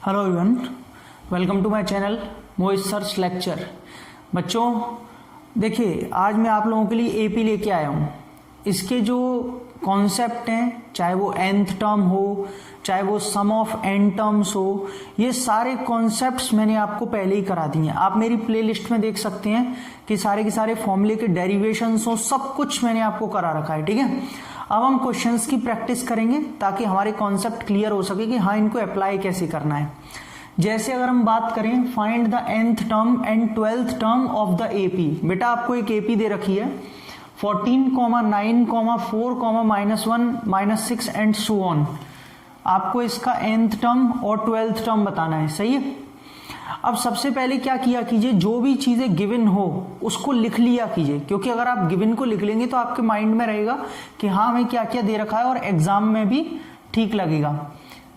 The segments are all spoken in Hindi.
Hello everyone, welcome to my channel Mohit search lecture. बच्चों देखिए, आज मैं आप लोगों के लिए एपी लेके आया हूँ। इसके जो कॉन्सेप्ट हैं, चाहे वो nth टर्म हो, चाहे वो सम ऑफ n टर्म्स हो, ये सारे कॉन्सेप्ट्स मैंने आपको पहले ही करा दिए हैं। आप मेरी प्लेलिस्ट में देख सकते हैं कि सारे के सारे फॉर्मूले के डेरिवेशंस हो, सब कुछ मैंने आपको करा रखा है। ठीक है, अब हम क्वेश्चंस की प्रैक्टिस करेंगे ताकि हमारे कॉन्सेप्ट क्लियर हो सके कि हाँ, इनको अप्लाई कैसे करना है। जैसे अगर हम बात करें, find the nth term and 12th term of the AP. बेटा आपको एक एपी दे रखी है 14, 9, 4, -1, -6 एंड सो ऑन। आपको इसका nth टर्म और 12th टर्म बताना है, सही है। अब सबसे पहले क्या किया कीजिए, जो भी चीजें गिवन हो उसको लिख लिया कीजिए, क्योंकि अगर आप गिवन को लिख लेंगे तो आपके माइंड में रहेगा कि हाँ हमें क्या क्या दे रखा है और एग्जाम में भी ठीक लगेगा।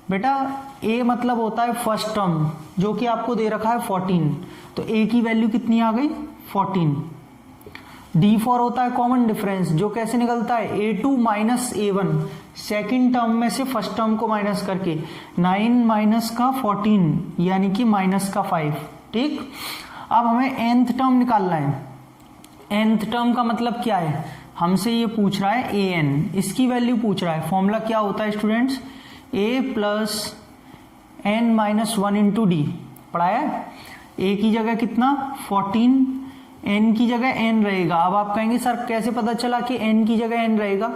बेटा ए मतलब होता है फर्स्ट टर्म, जो कि आपको दे रखा है 14, तो ए की वैल्यू कितनी आ गई 14। D4 होता है कॉमन डिफरेंस, जो कैसे निकलता है A2 minus A1, second term में से फर्स्ट टर्म को माइनस करके 9 माइनस का 14 यानी कि माइनस का 5। ठीक, अब हमें nth टर्म निकालना है। nth टर्म का मतलब क्या है, हमसे ये पूछ रहा है an, इसकी वैल्यू पूछ रहा है। फॉर्मूला क्या होता है students, a plus n minus 1 into D, पढ़ाया है। a की जगह कितना 14, n की जगह n रहेगा। अब आप कहेंगे सर कैसे पता चला कि n की जगह n रहेगा।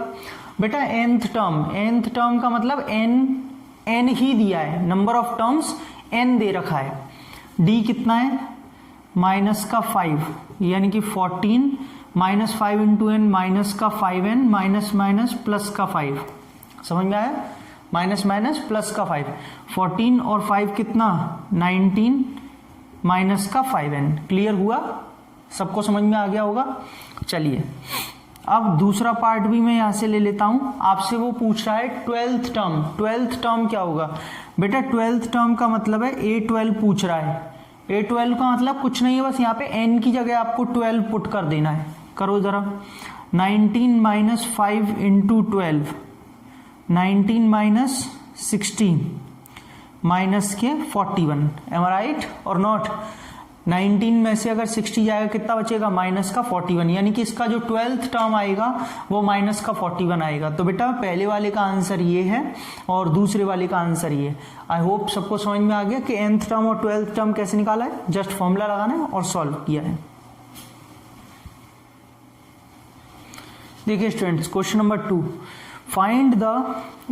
बेटा nth टर्म का मतलब n ही दिया है, नंबर ऑफ टर्म्स n दे रखा है। d कितना है माइनस का 5 यानी कि 14 माइनस 5 इंटू n माइनस का 5n माइनस माइनस प्लस का 5। समझ में आया, माइनस माइनस प्लस का 5, 14 और 5 कितना 19 माइनस का 5n। क्लियर हुआ, सबको समझ में आ गया होगा। चलिए अब दूसरा पार्ट भी मैं यहां से ले लेता हूं। आपसे वो पूछ रहा है 12th टर्म। 12th टर्म क्या होगा बेटा, 12th टर्म का मतलब है A12 पूछ रहा है। A12 का मतलब कुछ नहीं है, बस यहाँ पे n की जगह आपको 12 पुट कर देना है। करो जरा, 19 माइनस 5 इंटू 12, 19 माइनस 16 माइनस के 41। एम आई राइट और नॉट। 19 में से अगर 60 जाएगा कितना बचेगा माइनस का 41, यानी कि इसका जो 12th टर्म आएगा वो माइनस का 41 आएगा। तो बेटा पहले वाले का आंसर ये है और दूसरे वाले का आंसर ये है। आई होप सबको समझ में आ गया कि nth टर्म और 12th टर्म कैसे निकाला है। जस्ट फॉर्मूला लगाना है और सॉल्व किया है। देखिए students, question number 2, find the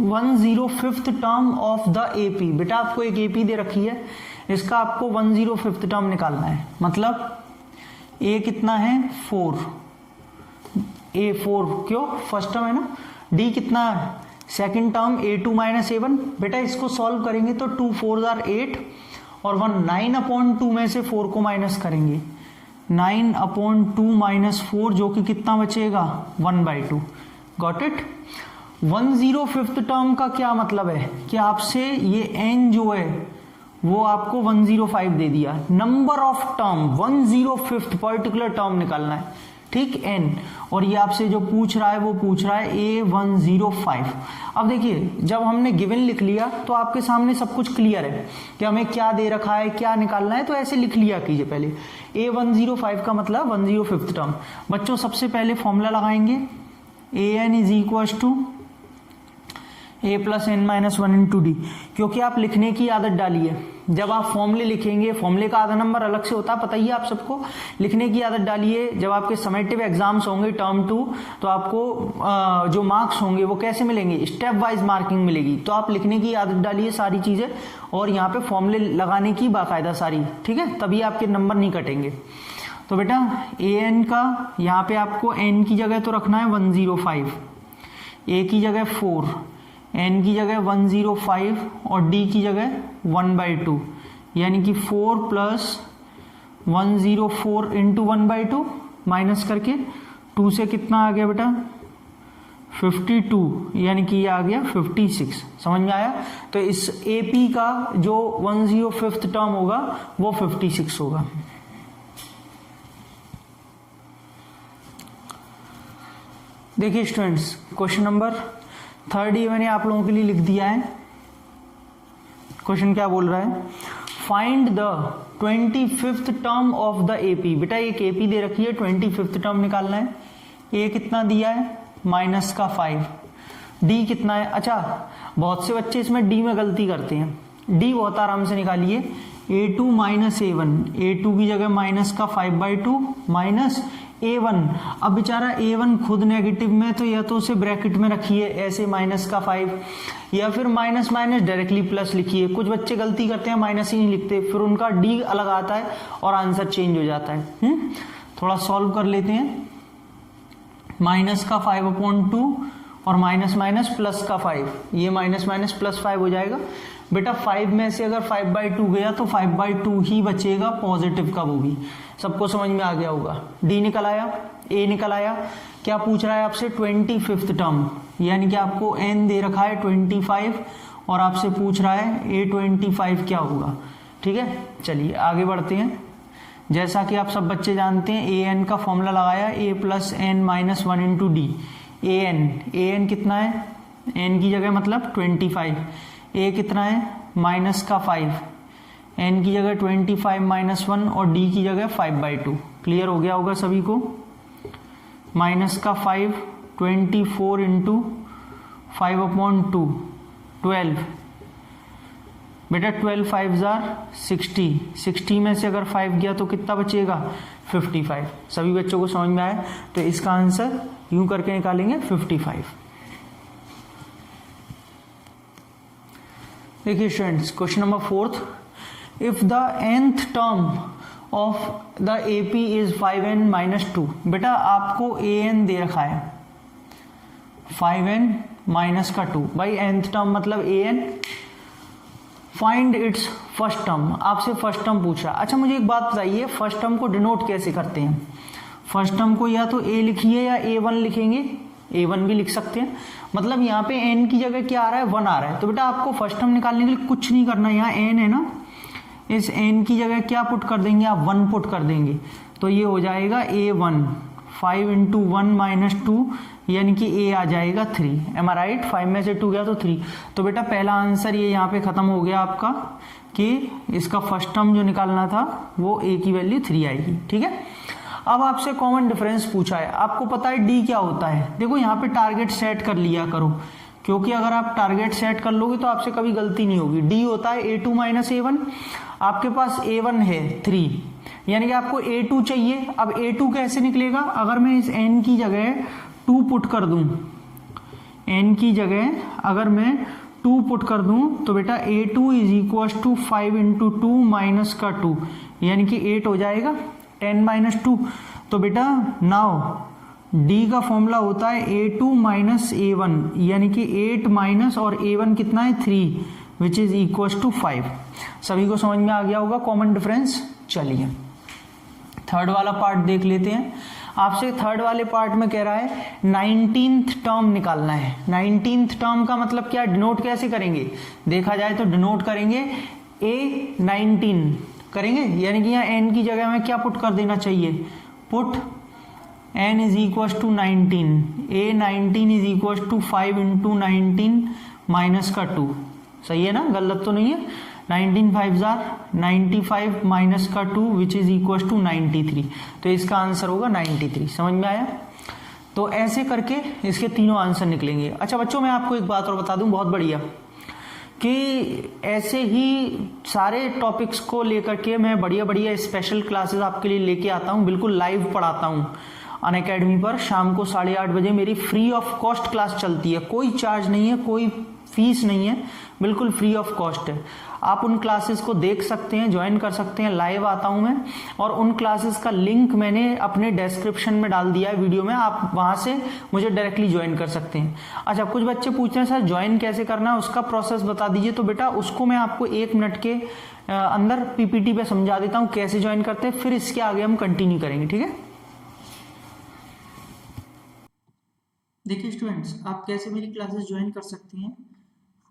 105th term of the AP. बेटा आपको एक एपी दे रखी है, इसका आपको 105th टर्म निकालना है। मतलब a कितना है 4, A4 क्यों, फर्स्ट टर्म है ना। d कितना है second term A2 minus A1। बेटा इसको सॉल्व करेंगे तो 2 4 आर 8 और 1 9/2 में से 4 को माइनस करेंगे, 9/2 माइनस 4 जो कि कितना बचेगा 1/2। Got it. 105th टर्म का क्या मतलब है कि आपसे ये n जो है वो आपको 105 दे दिया। Number of term 105th particular term निकालना है, ठीक, n। और ये आपसे जो पूछ रहा है वो पूछ रहा है A105। अब देखिए जब हमने गिवन लिख लिया तो आपके सामने सब कुछ क्लियर है कि हमें क्या दे रखा है, क्या निकालना है, तो ऐसे लिख लिया कीजिए पहले। A105 का मतलब 105th टर्म। बच्चों सबसे पहले फॉर्मूला लगाएंगे, an is equal to a plus n minus 1 into d, क्योंकि आप लिखने की आदत डाली है। जब आप फॉर्मूले लिखेंगे, फॉर्मूले का आधा नंबर अलग से होता है, पता ही है आप सबको। लिखने की आदत डालिए, जब आपके समेटिव एग्जाम्स होंगे टर्म 2 तो आपको जो मार्क्स होंगे वो कैसे मिलेंगे, स्टेप वाइज मार्किंग मिलेगी। तो आप लिखने की आदत डालिए सारी चीजें, और यहाँ पे फॉर्मूले लगाने की बाकायदा सारी, ठीक है, तभी आपके नंबर नहीं कटेंगे। तो बेटा an का यहाँ पे आपको n की जगह तो रखना है 105, a की जगह 4, n की जगह 105 और d की जगह 1/2, यानी कि 4 प्लस 104 इंटू 1/2 माइनस करके 2 से कितना आ गया बेटा 52, यानी कि ये आ गया 56। समझ में आया। तो इस AP का जो 105th टर्म होगा वो 56 होगा। देखिए स्टूडेंट्स, क्वेश्चन नंबर 3 ये मैंने आप लोगों के लिए लिख दिया है। क्वेश्चन क्या बोल रहा है, find the 25th term of the AP. बेटा एक एपी दे रखी है, 25th टर्म निकालना है। ए कितना दिया है, -5। डी कितना है, अच्छा बहुत से बच्चे इसमें डी में गलती करते हैं। डी बहुत आराम से निकालिए, a2 - a1, a2 की जगह -5/2 माइनस a1। अब बेचारा a1 खुद नेगेटिव में, तो या तो उसे ब्रैकेट में रखिए ऐसे -5, या फिर माइनस माइनस डायरेक्टली प्लस लिखिए। कुछ बच्चे गलती करते हैं, माइनस ही नहीं लिखते, फिर उनका डी अलग आता है और आंसर चेंज हो जाता है। थोड़ा सॉल्व कर लेते हैं। -5/2 और माइनस माइनस +5, ये माइनस माइनस +5 हो जाएगा। बेटा 5 में से अगर 5/2 गया तो 5/2 ही बचेगा पॉजिटिव का, वो भी सबको समझ में आ गया होगा। डी निकल आया, ए निकल आया। क्या पूछ रहा है आपसे, 25th टर्म, यानी कि आपको n दे रखा है 25 और आपसे पूछ रहा है a25 क्या होगा। ठीक है, चलिए आगे बढ़ते हैं। जैसा कि आप सब बच्चे जानते हैं, ए एन का फॉर्मूला लगाया, a + n - 1 × d। A n कितना है, n की जगह मतलब 25, a कितना है -5, n की जगह 25 - 1 और d की जगह 5/2। क्लियर हो गया होगा सभी को। -5 24 × 5/2 12। बेटा 12 5 60, 60 में से अगर 5 गया तो कितना बचेगा, 55। सभी बच्चों को समझ में आया, तो इसका आंसर यूं करके निकालेंगे 55। देखिए students, question number 4th, if the nth term of the AP is 5n - 2। बेटा आपको an दे रखा है 5n - 2, भाई nth टर्म मतलब an। Find its first term, आपसे फर्स्ट टर्म पूछ रहा है। अच्छा मुझे एक बात बताइए, फर्स्ट टर्म को डिनोट कैसे करते हैं? फर्स्ट टर्म को या तो a लिखिए या a1 लिखेंगे, a1 भी लिख सकते हैं। मतलब यहाँ पे n की जगह क्या आ रहा है, 1 आ रहा है। तो बेटा आपको फर्स्ट टर्म निकालने के लिए कुछ नहीं करना, यहाँ n है ना, इस n की जगह क्या पुट कर देंगे आप, 1 पुट कर देंगे। तो ये हो जाएगा a1, 5 × 1 - 2, यानी कि a आ जाएगा 3। एम आई राइट, 5 में से 2 गया तो 3। तो बेटा पहला आंसर ये यहाँ पे खत्म हो गया आपका, कि इसका फर्स्ट टर्म जो निकालना था वो a की वैल्यू 3 आएगी। ठीक है, अब आपसे कॉमन डिफरेंस पूछा है, आपको पता है d क्या होता है। देखो यहाँ पे टारगेट सेट कर लिया करो, क्योंकि अगर आप टारगेट सेट कर लोगे तो आपसे कभी गलती नहीं होगी। d होता है a2 - a1, आपके पास a1 है 3, यानी कि आपको a2 चाहिए। अब a2 कैसे निकलेगा, अगर मैं इस n की जगह 2 पुट कर दूं, n की जगह अगर मैं 2 पुट कर दूं तो बेटा a2 = 5 × 2 - 2, यानी कि 8 हो जाएगा, 10 - 2। तो बेटा नाउ d का फॉर्मूला होता है a2 - a1, यानी कि 8 माइनस और a1 कितना है 3, विच इज = 5। सभी को समझ में आ गया होगा कॉमन डिफरेंस। चलिए थर्ड वाला पार्ट देख लेते हैं। आपसे थर्ड वाले पार्ट में कह रहा है 19th टर्म निकालना है। 19th टर्म का मतलब क्या, डिनोट कैसे करेंगे, देखा जाए तो डिनोट करेंगे a19 करेंगे, यानी कि यहाँ n की जगह में क्या पुट कर देना चाहिए, पुट n = 19, a19 = 5 × 19 - 2। सही है ना, गलत तो नहीं है। 19 5 95 - 2 विच इज = 93। तो इसका आंसर होगा 93। समझ में आया? तो ऐसे करके इसके तीनों आंसर निकलेंगे। अच्छा बच्चों, मैं आपको एक बात और बता दूं, बहुत बढ़िया, कि ऐसे ही सारे टॉपिक्स को लेकर के मैं बढ़िया बढ़िया स्पेशल क्लासेस आपके लिए लेके आता हूं, बिल्कुल लाइव पढ़ाता हूं अनअकैडमी पर। शाम को 8:30 बजे मेरी फ्री ऑफ कॉस्ट क्लास चलती है, कोई चार्ज नहीं है, कोई फीस नहीं है, बिल्कुल फ्री ऑफ कॉस्ट है। आप उन क्लासेस को देख सकते हैं, ज्वाइन कर सकते हैं, लाइव आता हूं मैं। और उन क्लासेस का लिंक मैंने अपने डिस्क्रिप्शन में डाल दिया है वीडियो में, आप वहां से मुझे डायरेक्टली ज्वाइन कर सकते हैं। अच्छा, कुछ बच्चे पूछते हैं सर ज्वाइन कैसे करना है, उसका प्रोसेस बता दीजिए। तो बेटा उसको मैं आपको 1 मिनट के अंदर पीपीटी पे समझा देता हूं कैसे ज्वाइन करते हैं, फिर इसके आगे हम कंटिन्यू करेंगे। ठीक है, देखिए स्टूडेंट्स, आप कैसे मेरी क्लासेस ज्वाइन कर सकते हैं।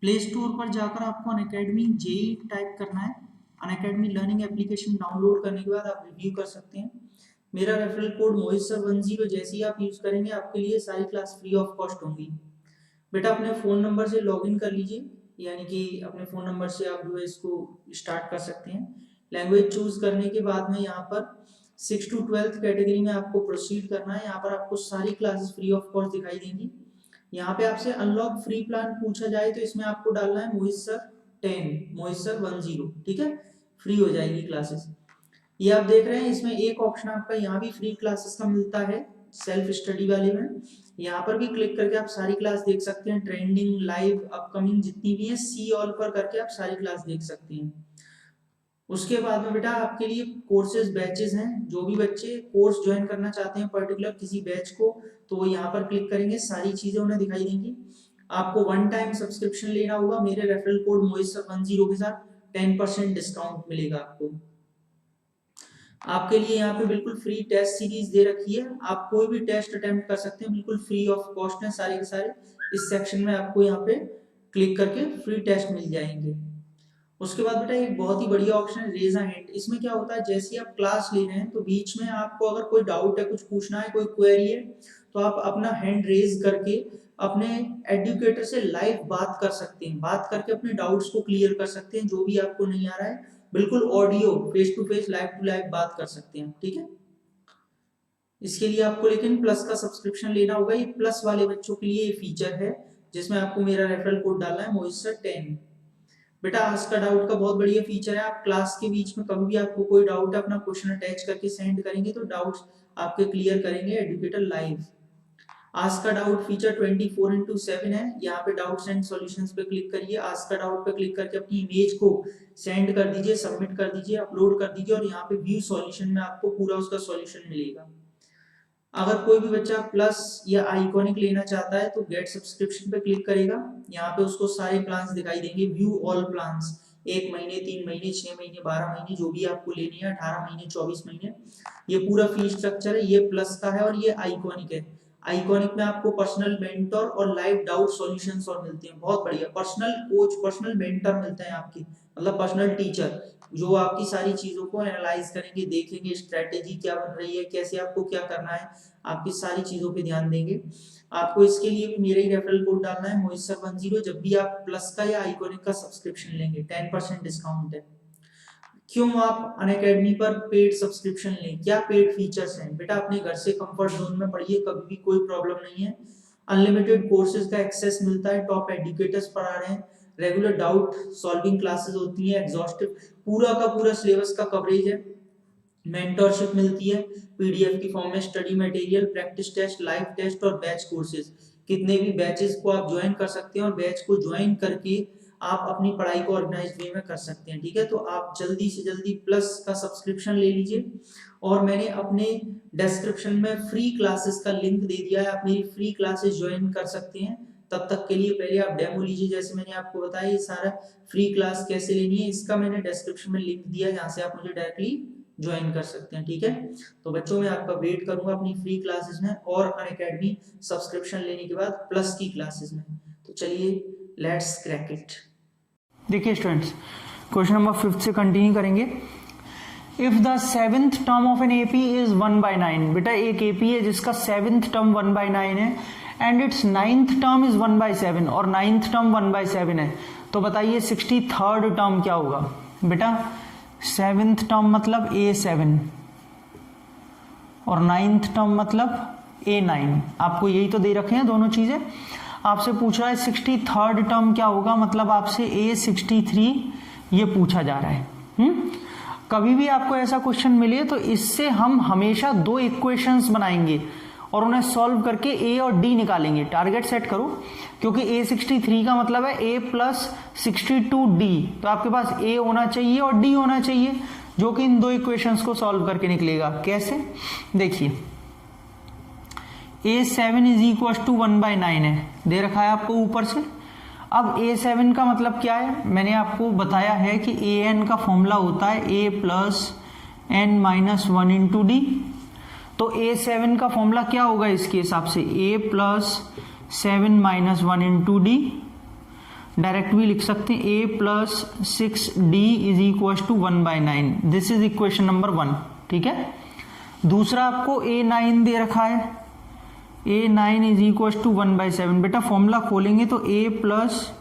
प्ले स्टोर पर जाकर आपको अनअकैडमी जेई टाइप करना है। अनअकैडमी लर्निंग एप्लीकेशन डाउनलोड करने के बाद आप रिव्यू कर सकते हैं। मेरा रेफरल कोड मोहित सर 10 जैसे ही आप यूज करेंगे आपके लिए सारी क्लास फ्री ऑफ कॉस्ट होंगी। बेटा अपने फ़ोन नंबर से लॉगिन कर लीजिए, यानी कि अपने फ़ोन नंबर से आप जो है इसको स्टार्ट कर सकते हैं। लैंग्वेज चूज़ करने के बाद में यहाँ पर 6 to 12th कैटेगरी में आपको प्रोसीड करना है। यहाँ पर आपको सारी क्लासेस फ्री ऑफ कॉस्ट दिखाई देंगी। यहाँ पे आपसे अनलॉक फ्री प्लान पूछा जाए तो इसमें आपको डालना है मोहित सर 10, मोहित सर 10, ठीक है, फ्री हो जाएगी क्लासेस। ये आप देख रहे हैं इसमें एक ऑप्शन आपका यहाँ भी फ्री क्लासेस का मिलता है सेल्फ स्टडी वाले में। यहाँ पर भी क्लिक करके आप सारी क्लास देख सकते हैं, ट्रेंडिंग, लाइव, अपकमिंग जितनी भी है, सी ऑल पर करके आप सारी क्लास देख सकते हैं। उसके बाद में बेटा आपके लिए कोर्सेज बैचेस हैं। जो भी बच्चे कोर्स ज्वाइन करना चाहते हैं पर्टिकुलर किसी बैच को, तो वो यहाँ पर क्लिक करेंगे, सारी चीजें उन्हें दिखाई देंगी। आपको वन टाइम सब्सक्रिप्शन लेना होगा, मेरे रेफरल कोड मोहित सर 10 के साथ 10% डिस्काउंट मिलेगा आपको। आपके लिए यहाँ पे बिल्कुल फ्री टेस्ट सीरीज दे रखी है, आप कोई भी टेस्ट अटेम्प्ट कर सकते हैं, बिल्कुल फ्री ऑफ कॉस्ट है सारे के सारे। इस सेक्शन में आपको यहाँ पे क्लिक करके फ्री टेस्ट मिल जाएंगे। उसके बाद बेटा एक बहुत ही बढ़िया ऑप्शन है रेज अ हैंड। इसमें क्या होता है, जैसे आप क्लास ले रहे हैं तो बीच में आपको अगर कोई डाउट है, कुछ पूछना है, कोई क्वेरी है, तो आप अपना हैंड रेज करके अपने एडुकेटर से लाइव बात कर सकते हैं, बात करके अपने डाउट्स को क्लियर कर सकते हैं, जो भी आपको नहीं आ रहा है बिल्कुल audio face to face live to live बात कर सकते हैं, ठीक है। इसके लिए आपको लेकिन प्लस का सब्सक्रिप्शन लेना होगा। ये प्लस वाले बच्चों के लिए ये फीचर है जिसमें आपको मेरा रेफरल कोड डालना है मोहित सर 10। बेटा आस्क का डाउट का बहुत बढ़िया फीचर है। आप क्लास के बीच में कभी भी आपको कोई डाउट है, अपना क्वेश्चन अटैच करके सेंड करेंगे तो डाउट्स आपके क्लियर करेंगे एडुकेटर लाइव। आस्क का डाउट फीचर 24/7 है। यहाँ पे डाउट्स एंड सॉल्यूशंस पे क्लिक करिए, आस्क का डाउट पे क्लिक करके अपनी इमेज को सेंड कर दीजिए, सबमिट कर दीजिए, अपलोड कर दीजिए और यहाँ पे व्यू सॉल्यूशन में आपको पूरा उसका सॉल्यूशन मिलेगा। अगर कोई भी बच्चा प्लस या आइकॉनिक लेना चाहता है तो गेट सब्सक्रिप्शन पे क्लिक करेगा, यहाँ पे उसको सारे प्लान्स दिखाई देंगे, व्यू ऑल प्लान्स, 1 महीने, 3 महीने, 6 महीने, 12 महीने, जो भी आपको लेनी है, 18 महीने, 24 महीने, ये पूरा फी स्ट्रक्चर है। ये प्लस का है और ये आइकॉनिक है। आइकॉनिक में आपको पर्सनल मेंटर और लाइव डाउट सॉल्यूशंस और मिलते हैं, बहुत बढ़िया। पर्सनल कोच, पर्सनल मेंटर मिलते हैं आपकी, मतलब पर्सनल टीचर जो आपकी सारी चीजों को एनालाइज करेंगे, देखेंगे स्ट्रेटेजी क्या बन रही है, कैसे आपको क्या करना है, आपकी सारी चीजों पे ध्यान देंगे। आपको इसके लिए भी मेरा ही रेफरल कोड डालना है मोहित सर 10। जब भी आप प्लस का या आइकॉनिक का सब्सक्रिप्शन लेंगे 10% डिस्काउंट है। क्यों आप अनअकैडमी पर पेड सब्सक्रिप्शन लें, क्या पेड फीचर्स हैं बेटा, अपने घर से कंफर्ट जोन में पढ़िए, कभी भी कोई प्रॉब्लम नहीं है। अनलिमिटेड कोर्सेज का एक्सेस मिलता है, टॉप एजुकेटर्स पढ़ा रहे हैं, रेगुलर डाउट सॉल्विंग क्लासेस होती है, एग्जॉस्टिव पूरा का पूरा सिलेबस का कवरेज है, मेंटरशिप मिलती है पीडीएफ की फॉर्म में, study material, practice test, live test और बैच कोर्सेज। कितने भी बैचेस को आप ज्वाइन कर सकते हैं और बैच को ज्वाइन करके आप अपनी पढ़ाई को ऑर्गेनाइज्ड वे में कर सकते हैं, ठीक है। तो आप जल्दी से जल्दी प्लस का सब्सक्रिप्शन ले लीजिए और मैंने अपने डिस्क्रिप्शन में फ्री क्लासेस का लिंक दे दिया है, आप मेरी फ्री क्लासेस ज्वाइन कर सकते हैं। तब तक के लिए पहले आप डेमो लीजिए, जैसे मैंने आपको बताया ये सारा फ्री क्लास कैसे लेनी है इसका मैंने डिस्क्रिप्शन में लिंक दिया है, जहाँ से आप मुझे डायरेक्टली ज्वाइन कर सकते हैं, ठीक है। तो बच्चों मैं आपका वेट करूंगा अपनी फ्री क्लासेस में और अनअकैडमी सब्सक्रिप्शन लेने के बाद प्लस की क्लासेस में। तो चलिए लेट्स क्रैक इट। देखिए स्टूडेंट्स, क्वेश्चन नंबर 5 से कंटिन्यू करेंगे। If the 7th term of an AP is 1/9, बेटा एक एपी है जिसका 7th टर्म 1/9 है and it's 9th term is 1/7 और 9th टर्म 1/7 है, तो बताइए 63rd टर्म क्या होगा। बेटा 7th टर्म मतलब A7 और 9th टर्म मतलब A9, आपको यही तो दे रखे हैं दोनों चीजें। आपसे पूछ रहा है 63rd टर्म क्या होगा, मतलब आपसे A63 ये पूछा जा रहा है। कभी भी आपको ऐसा क्वेश्चन मिले तो इससे हम हमेशा 2 इक्वेशंस बनाएंगे और उन्हें सॉल्व करके A और D निकालेंगे। टारगेट सेट करो, क्योंकि A63 का मतलब है A + 62D, तो आपके पास A होना चाहिए और D होना चाहिए, जो कि इन 2 इक्वेशंस को सॉल्व करके निकलेगा। कैसे, देखिए A7 = 1/9 है, दे रखा है आपको ऊपर से। अब A7 का मतलब क्या है, मैंने आपको बताया है कि AN का फॉर्मूला होता है A + n - 1 × D। तो A7 का फॉर्मूला क्या होगा इसके हिसाब से, A + 7 - 1 × D। डायरेक्ट भी लिख सकते हैं A + 6D = 1/9। This is equation number 1, ठीक है। दूसरा आपको A9 दे रखा है, A9 = 1/7। बेटा फॉर्मूला खोलेंगे तो A +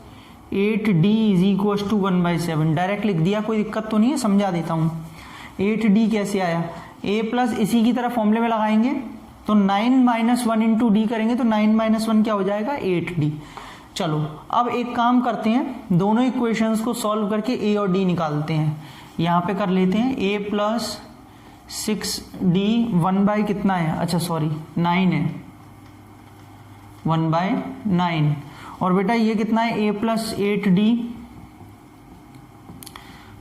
8d is equal to 1/7। Direct लिख दिया, कोई दिक्कत तो नहीं है, समझा देता हूँ। 8d कैसे आया, a प्लस इसी की तरह फॉर्मूले में लगाएंगे तो 9 - 1 इंटू डी करेंगे तो 9 - 1 क्या हो जाएगा, 8d। चलो अब एक काम करते हैं, दोनों इक्वेशंस को सॉल्व करके a और d निकालते हैं। यहाँ पे कर लेते हैं a प्लस 6d 1 कितना है, अच्छा सॉरी 9 है, 1/9। और बेटा ये कितना है, a plus 8d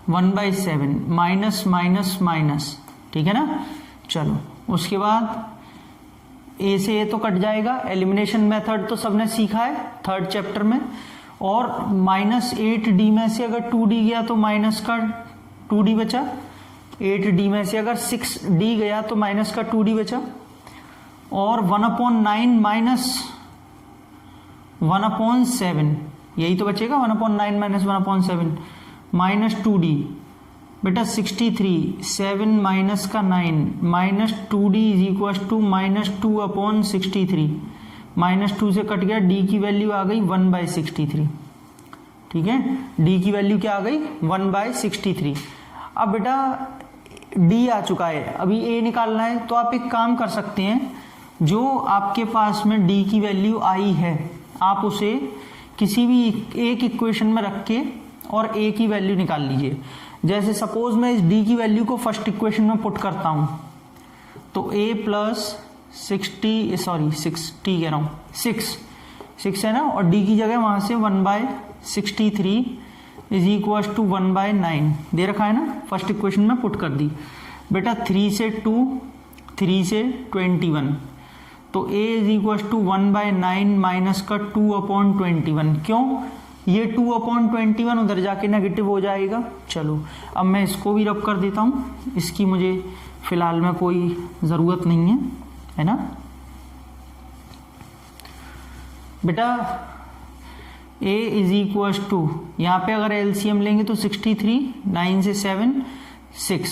1/7 minus minus minus, ठीक है ना। चलो उसके बाद a से a तो कट जाएगा, एलिमिनेशन मेथड तो सबने सीखा है 3rd चैप्टर में। और -8d में से अगर 2d गया तो माइनस का 2d बचा, 8d में से अगर 6d गया तो माइनस का 2d बचा, और 1/9 माइनस 1/7 यही तो बचेगा, 1/9 माइनस 1/7 माइनस 2d बेटा 63, 7 माइनस का 9 minus 2d is equal to -2/63, -2 से कट गया, d की वैल्यू आ गई 1/63, ठीक है, d की वैल्यू क्या आ गई 1/63। अब बेटा d आ चुका है, अभी a निकालना है, तो आप एक काम कर सकते हैं, जो आपके पास में d की वैल्यू आई है आप उसे किसी भी एक इक्वेशन में रख के और a की वैल्यू निकाल लीजिए। जैसे सपोज मैं इस d की वैल्यू को फर्स्ट इक्वेशन में पुट करता हूं तो a प्लस 60 कह रहा हूं 6 है ना, और d की जगह वहां से 1/63 इज इक्वल टू 1/9 दे रखा है ना, फर्स्ट इक्वेशन में पुट कर दी। बेटा 3 से 2, 3 से 21, तो a is equal to 1/9 minus का 2/21। क्यों, ये 2/21 उधर जाके नेगेटिव हो जाएगा। चलो अब मैं इसको भी रब कर देता हूं, इसकी मुझे फिलहाल में कोई ज़रूरत नहीं है ना। बेटा a इज इक्वल टू, यहाँ पे अगर एलसीएम लेंगे तो 63, 9 से 7 6,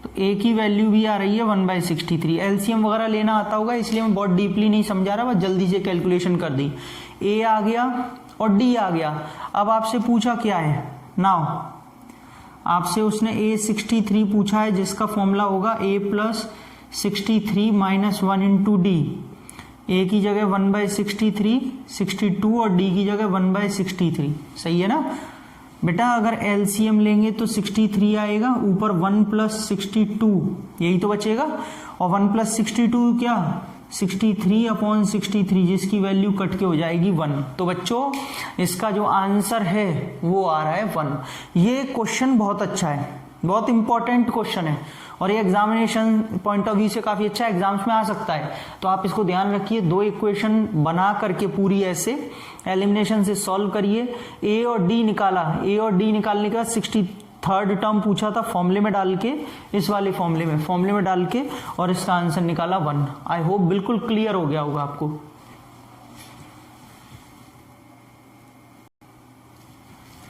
तो a की वैल्यू भी आ रही है 1/63। एलसीएम वगैरह लेना आता होगा, इसलिए मैं बहुत डीपली नहीं समझा रहा, बस जल्दी से कैलकुलेशन कर दी। a आ गया और d आ गया। अब आपसे पूछा क्या है, नाउ आपसे उसने a 63 पूछा है, जिसका फॉर्मूला होगा a plus 63 minus 1 into D. a की जगह 1/63 62 और d की जगह 1/63, सही है ना बेटा। अगर एलसीएम लेंगे तो 63 आएगा, ऊपर 1 प्लस 62 यही तो बचेगा, और 1 प्लस 62 क्या 63/63, जिसकी वैल्यू कट के हो जाएगी 1। तो बच्चों इसका जो आंसर है वो आ रहा है 1। ये क्वेश्चन बहुत अच्छा है, बहुत इंपॉर्टेंट क्वेश्चन है, और ये एग्जामिनेशन पॉइंट ऑफ व्यू से काफी अच्छा एग्जाम्स में आ सकता है। तो आप इसको ध्यान रखिए, 2 इक्वेशन बना करके पूरी ऐसे एलिमिनेशन से सॉल्व करिए। a और d निकाला, a और d निकालने के बाद 63rd टर्म पूछा था, फॉर्मूले में डाल के, इस वाले फॉर्मूले में डाल के, और इसका आंसर निकाला 1। आई होप बिल्कुल क्लियर हो गया होगा आपको।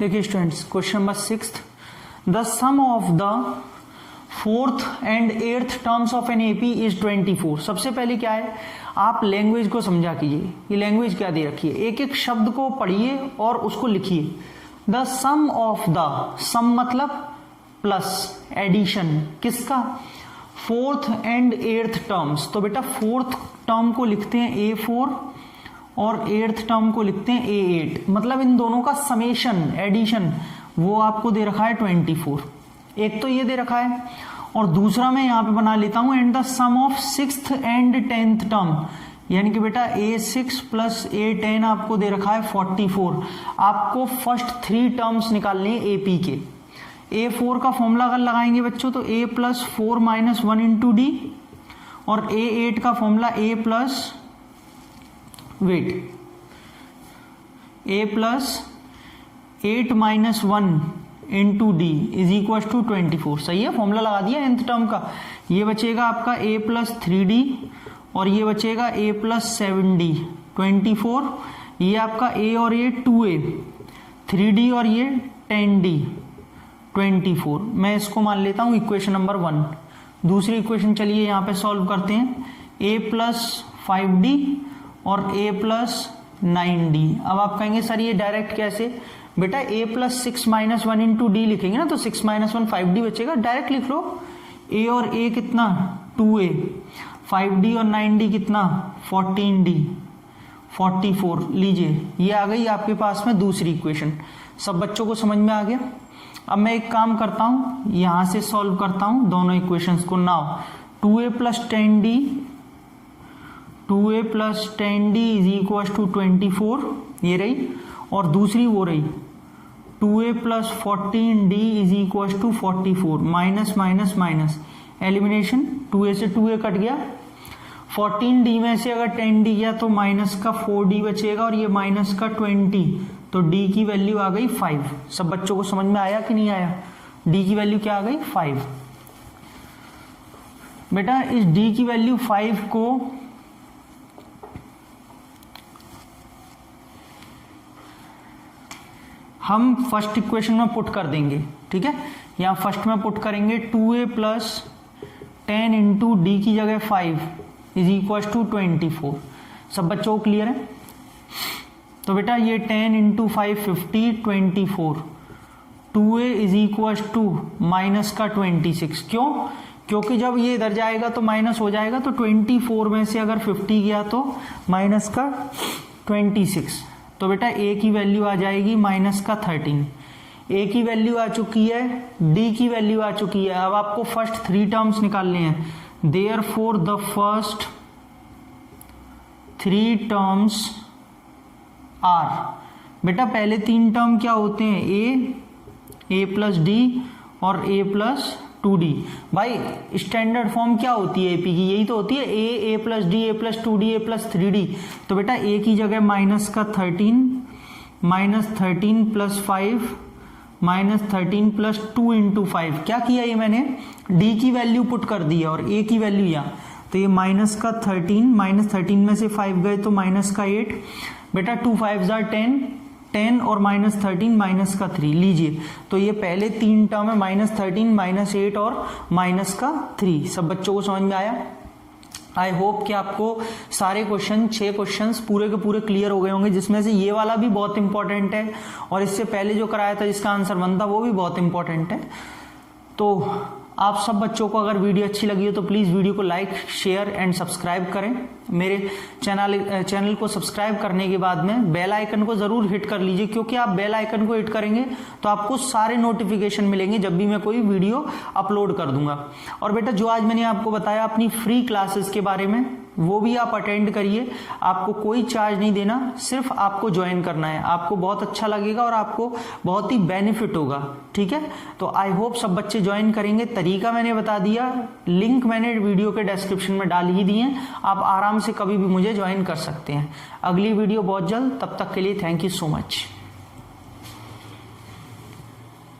देखिए students, question number 6, the sum of the 4th and 8th terms of an AP is 24। सबसे पहले क्या है, आप लैंग्वेज को समझा कीजिए, ये लैंग्वेज क्या दे रखी है, एक एक शब्द को पढ़िए और उसको लिखिए। द सम ऑफ द, सम मतलब प्लस एडिशन, किसका 4th and 8th टर्म्स। तो बेटा 4th टर्म को लिखते हैं A4 और 8th टर्म को लिखते हैं A8, मतलब इन दोनों का समेशन एडिशन वो आपको दे रखा है 24। एक तो ये दे रखा है, और दूसरा मैं यहां पे बना लेता हूं and the sum of 6th and 10th term, यानी कि बेटा A6 प्लस A10 आपको दे रखा है 44। आपको फर्स्ट 3 टर्म्स निकालने हैं AP के। A4 का फॉर्मूला अगर लगाएंगे बच्चों तो A plus 4 minus 1 into d, और A8 का formula A plus A plus 8 minus 1 into d is equal to 24। सही है, फॉर्मूला लगा दिया nth टर्म का। ये बचेगा आपका A प्लस 3D और ये बचेगा A प्लस 7D 24। ये आपका A और A 2A, 3D और ये 10D 24। मैं इसको मान लेता हूं इक्वेशन नंबर 1। दूसरी इक्वेशन चलिए यहाँ पे सॉल्व करते हैं, A प्लस 5D और A प्लस 9D। अब आप कहेंगे सर ये डायरेक्ट कैसे, बेटा a plus 6 minus 1 into D लिखेंगे ना, तो 6 माइनस 1 5d बचेगा, डायरेक्ट लिख लो। a और a कितना 2a, 5d और 9d कितना 14d, 44। लीजिए ये आ गई आपके पास में दूसरी इक्वेशन। सब बच्चों को समझ में आ गया। अब मैं एक काम करता हूं, यहां से सॉल्व करता हूं दोनों इक्वेशंस को। Now 2a plus 10d, 2a plus 10d is equal to 24, ये रही, और दूसरी वो रही 2a plus 14d is equal to 44, minus minus minus elimination, 2a से 2a कट गया, 14d में से अगर 10d गया तो माइनस का 4d बचेगा और ये माइनस का 20, तो d की वैल्यू आ गई 5। सब बच्चों को समझ में आया कि नहीं आया? d की वैल्यू क्या आ गई 5। बेटा इस d की वैल्यू 5 को हम फर्स्ट इक्वेशन में पुट कर देंगे, ठीक है। यहां फर्स्ट में पुट करेंगे 2a प्लस 10 इंटू डी की जगह 5 इज इक्वल टू 24। सब बच्चों को क्लियर है? तो बेटा ये 10 into 5 50, 24, 2a is equal to minus का 26। क्यों? क्योंकि जब ये इधर जाएगा तो माइनस हो जाएगा, तो 24 में से अगर 50 गया तो माइनस का 26, तो बेटा a की वैल्यू आ जाएगी माइनस का 13। a की वैल्यू आ चुकी है, d की वैल्यू आ चुकी है। अब आपको फर्स्ट 3 टर्म्स निकालने हैं। Therefore the first 3 terms are, बेटा पहले 3 टर्म क्या होते हैं? a प्लस डी और a प्लस 2d। भाई स्टैंडर्ड फॉर्म क्या होती है एपी की? यही तो होती है a plus D, a plus 2d, a plus 3d। तो बेटा a की जगह माइनस का 13, minus 13 plus 5, minus 13 plus 2 into 5। क्या किया ये मैंने? d की वैल्यू पुट कर दी है और a की वैल्यू यहाँ, तो ये माइनस का 13, माइनस 13 में से 5 गए तो माइनस का 8। बेटा 2 5 10, 10 और माइनस 13 माइनस का 3। लीजिए तो ये पहले 3 टर्म है, माइनस 13, माइनस 8 और माइनस का 3। सब बच्चों को समझ में आया? आई होप कि आपको सारे क्वेश्चन 6 क्वेश्चंस पूरे के पूरे क्लियर हो गए होंगे, जिसमें से ये वाला भी बहुत इंपॉर्टेंट है और इससे पहले जो कराया था जिसका आंसर बनता वो भी बहुत इंपॉर्टेंट है। तो आप सब बच्चों को अगर वीडियो अच्छी लगी हो तो प्लीज़ वीडियो को लाइक, शेयर एंड सब्सक्राइब करें। मेरे चैनल को सब्सक्राइब करने के बाद में बेल आइकन को ज़रूर हिट कर लीजिए, क्योंकि आप बेल आइकन को हिट करेंगे तो आपको सारे नोटिफिकेशन मिलेंगे जब भी मैं कोई वीडियो अपलोड कर दूंगा। और बेटा जो आज मैंने आपको बताया अपनी फ्री क्लासेस के बारे में, वो भी आप अटेंड करिए। आपको कोई चार्ज नहीं देना, सिर्फ आपको ज्वाइन करना है। आपको बहुत अच्छा लगेगा और आपको बहुत ही बेनिफिट होगा, ठीक है। तो आई होप सब बच्चे ज्वाइन करेंगे। तरीका मैंने बता दिया, लिंक मैंने वीडियो के डिस्क्रिप्शन में डाल ही दिए हैं, आप आराम से कभी भी मुझे ज्वाइन कर सकते हैं। अगली वीडियो बहुत जल्द, तब तक के लिए थैंक यू सो मच।